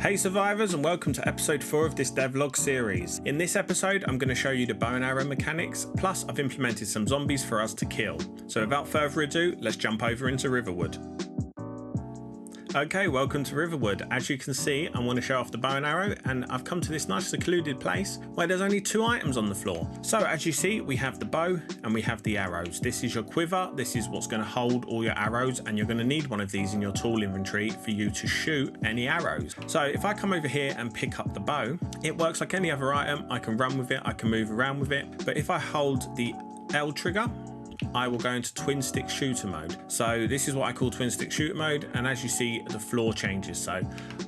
Hey survivors, and welcome to episode 4 of this devlog series. In this episode I'm going to show you the bow and arrow mechanics, plus I've implemented some zombies for us to kill. So without further ado, let's jump over into Riverwood. Okay, welcome to Riverwood. As you can see, I want to show off the bow and arrow, and I've come to this nice secluded place where there's only 2 items on the floor. So as you see, we have the bow and we have the arrows. This is your quiver. This is what's going to hold all your arrows, and you're going to need one of these in your tool inventory for you to shoot any arrows. So if I come over here and pick up the bow, it works like any other item. I can run with it, I can move around with it, but if I hold the L trigger, I will go into twin stick shooter mode. So this is what I call twin stick shooter mode, and as you see, the floor changes. So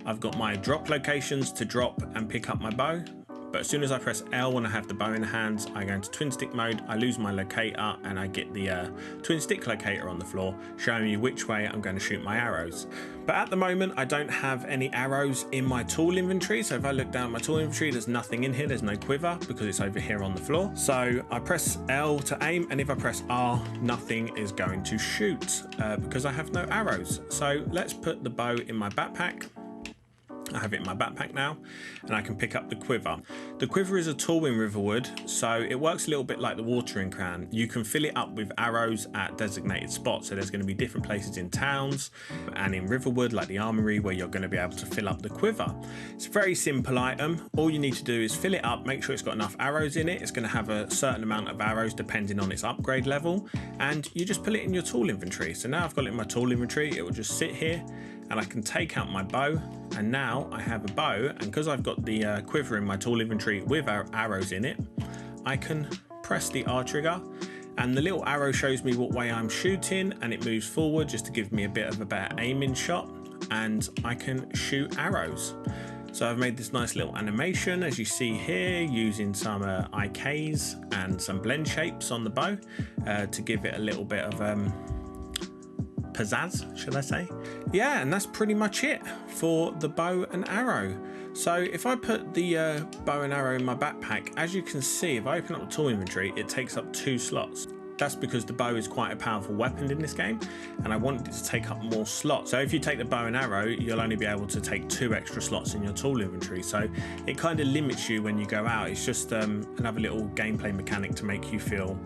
I've got my drop locations to drop and pick up my bow, but as soon as I press L when I have the bow in the hands, I go into twin stick mode, I lose my locator, and I get the twin stick locator on the floor showing me which way I'm going to shoot my arrows. But at the moment I don't have any arrows in my tool inventory, so if I look down at my tool inventory, there's nothing in here, there's no quiver because it's over here on the floor. So I press L to aim, and if I press R, nothing is going to shoot because I have no arrows. So let's put the bow in my backpack. I have it in my backpack now, and I can pick up the quiver. The quiver is a tool in Riverwood, so it works a little bit like the watering can. You can fill it up with arrows at designated spots, so there's going to be different places in towns and in Riverwood, like the armory, where you're going to be able to fill up the quiver. It's a very simple item. All you need to do is fill it up, make sure it's got enough arrows in it. It's going to have a certain amount of arrows depending on its upgrade level, and you just put it in your tool inventory. So now I've got it in my tool inventory, it will just sit here, and I can take out my bow, and now I have a bow, and because I've got the quiver in my tool inventory with arrows in it, I can press the R trigger, and the little arrow shows me what way I'm shooting, and it moves forward just to give me a bit of a better aiming shot, and I can shoot arrows. So I've made this nice little animation, as you see here, using some IKs and some blend shapes on the bow to give it a little bit of pizzazz, should I say. Yeah, and that's pretty much it for the bow and arrow. So if I put the bow and arrow in my backpack, as you can see, if I open up the tool inventory, it takes up 2 slots. That's because the bow is quite a powerful weapon in this game, and I wanted it to take up more slots. So if you take the bow and arrow, you'll only be able to take 2 extra slots in your tool inventory. So it kind of limits you when you go out. It's just another little gameplay mechanic to make you feel,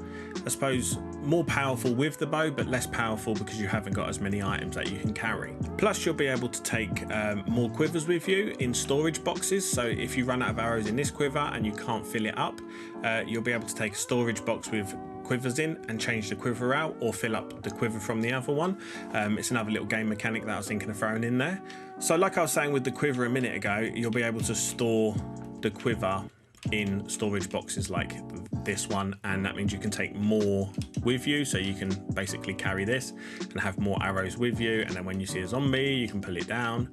I suppose, more powerful with the bow, but less powerful because you haven't got as many items that you can carry. Plus you'll be able to take more quivers with you in storage boxes. So if you run out of arrows in this quiver and you can't fill it up, you'll be able to take a storage box with quivers in and change the quiver out, or fill up the quiver from the other one. It's another little game mechanic that I was thinking of throwing in there. So like I was saying with the quiver a minute ago, you'll be able to store the quiver in storage boxes like this one, and that means you can take more with you, so you can basically carry this and have more arrows with you, and then when you see a zombie you can pull it down,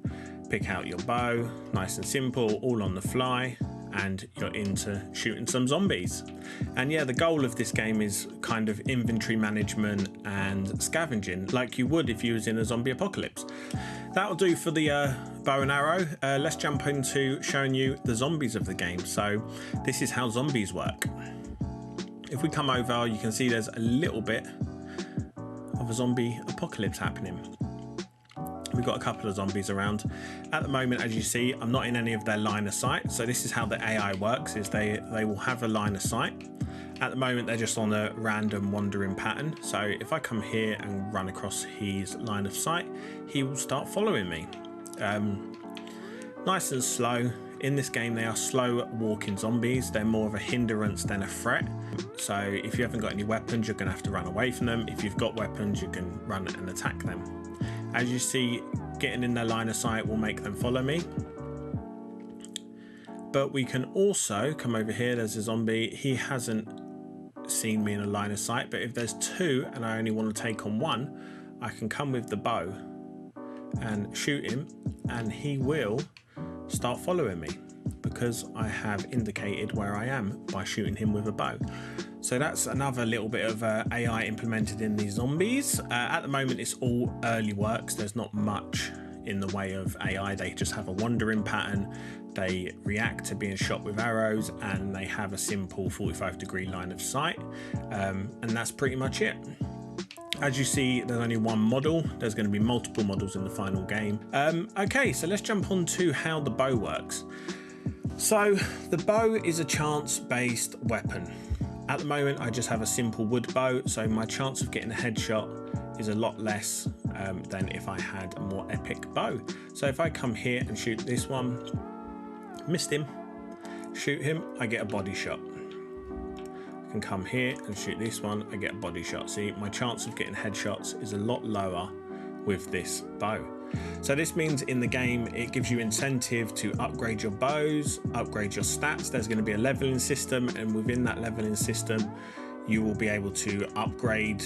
pick out your bow, nice and simple, all on the fly, and you're into shooting some zombies. And yeah, the goal of this game is kind of inventory management and scavenging, like you would if you was in a zombie apocalypse. That'll do for the bow and arrow. Let's jump into showing you the zombies of the game. So this is how zombies work. If we come over, you can see there's a little bit of a zombie apocalypse happening. We've got a couple of zombies around. At the moment, as you see, I'm not in any of their line of sight. So this is how the AI works, is they will have a line of sight. At the moment, they're just on a random wandering pattern. So if I come here and run across his line of sight, he will start following me. Nice and slow. In this game, they are slow walking zombies. They're more of a hindrance than a threat. So if you haven't got any weapons, you're going to have to run away from them. If you've got weapons, you can run and attack them. As you see, getting in their line of sight will make them follow me. But we can also come over here. There's a zombie. He hasn't seen me in a line of sight, but if there's 2 and I only want to take on 1, I can come with the bow and shoot him, and he will start following me because I have indicated where I am by shooting him with a bow. So that's another little bit of AI implemented in these zombies. At the moment, it's all early works. There's not much in the way of AI. They just have a wandering pattern. They react to being shot with arrows, and they have a simple 45-degree line of sight. And that's pretty much it. As you see, there's only one model. There's going to be multiple models in the final game. Okay, so let's jump on to how the bow works. So the bow is a chance-based weapon. At the moment, I just have a simple wood bow, so my chance of getting a headshot is a lot less than if I had a more epic bow. So if I come here and shoot this one, missed him, shoot him, I get a body shot. I can come here and shoot this one, I get a body shot. See, my chance of getting headshots is a lot lower with this bow. So this means in the game, it gives you incentive to upgrade your bows, upgrade your stats. There's going to be a leveling system, and within that leveling system, you will be able to upgrade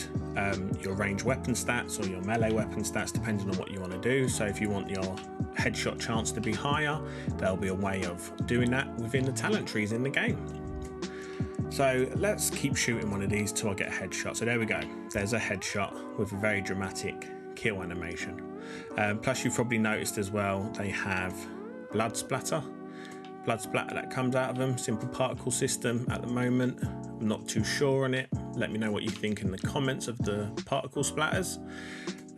your ranged weapon stats or your melee weapon stats, depending on what you want to do. So if you want your headshot chance to be higher, there'll be a way of doing that within the talent trees in the game. So let's keep shooting one of these till I get a headshot. So there we go. There's a headshot with a very dramatic kill animation. Plus you've probably noticed as well, they have blood splatter that comes out of them. Simple particle system at the moment. I'm not too sure on it. Let me know what you think in the comments of the particle splatters.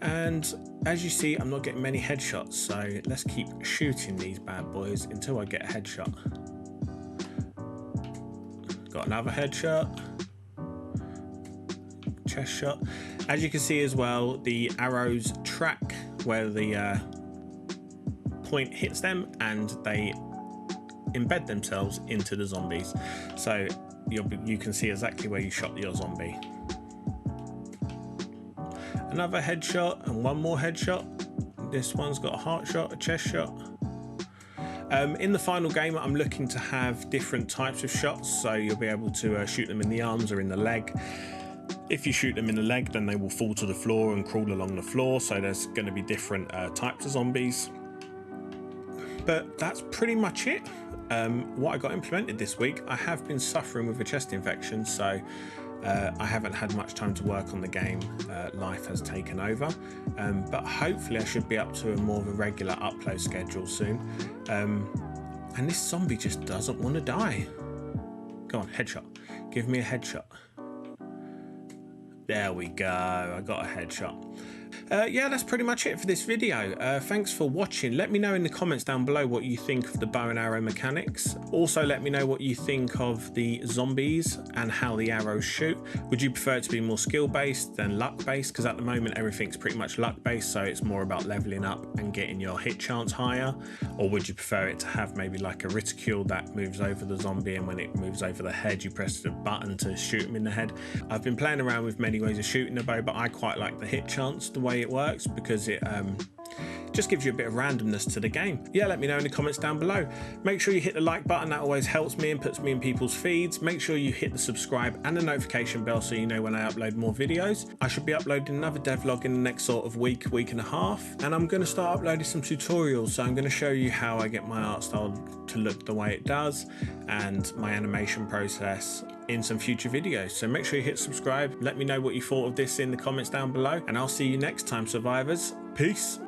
And as you see, I'm not getting many headshots, so let's keep shooting these bad boys until I get a headshot. Got another headshot. Chest shot. As you can see as well, the arrows track where the point hits them, and they embed themselves into the zombies. So you can see exactly where you shot your zombie. Another headshot and one more headshot. This one's got a heart shot, a chest shot. In the final game, I'm looking to have different types of shots, so you'll be able to shoot them in the arms or in the leg. If you shoot them in the leg, then they will fall to the floor and crawl along the floor, so there's going to be different types of zombies. But that's pretty much it. What I got implemented this week, I have been suffering with a chest infection, so I haven't had much time to work on the game. Life has taken over, but hopefully I should be up to a more of a regular upload schedule soon. And this zombie just doesn't want to die. Go on, headshot. Give me a headshot. There we go, I got a headshot. Yeah, that's pretty much it for this video. Thanks for watching. Let me know in the comments down below what you think of the bow and arrow mechanics. Also, let me know what you think of the zombies and how the arrows shoot. Would you prefer it to be more skill-based than luck-based? Because at the moment, everything's pretty much luck-based, so it's more about leveling up and getting your hit chance higher. Or would you prefer it to have maybe like a reticule that moves over the zombie, and when it moves over the head, you press the button to shoot him in the head? I've been playing around with many ways of shooting the bow, but I quite like the hit chance, the way it works, because it just gives you a bit of randomness to the game. Yeah, let me know in the comments down below. Make sure you hit the like button, that always helps me and puts me in people's feeds. Make sure you hit the subscribe and the notification bell so you know when I upload more videos. I should be uploading another devlog in the next sort of week and a half, and I'm going to start uploading some tutorials. So I'm going to show you how I get my art style to look the way it does and my animation process in some future videos. So make sure you hit subscribe. Let me know what you thought of this in the comments down below, and I'll see you next time, survivors. Peace.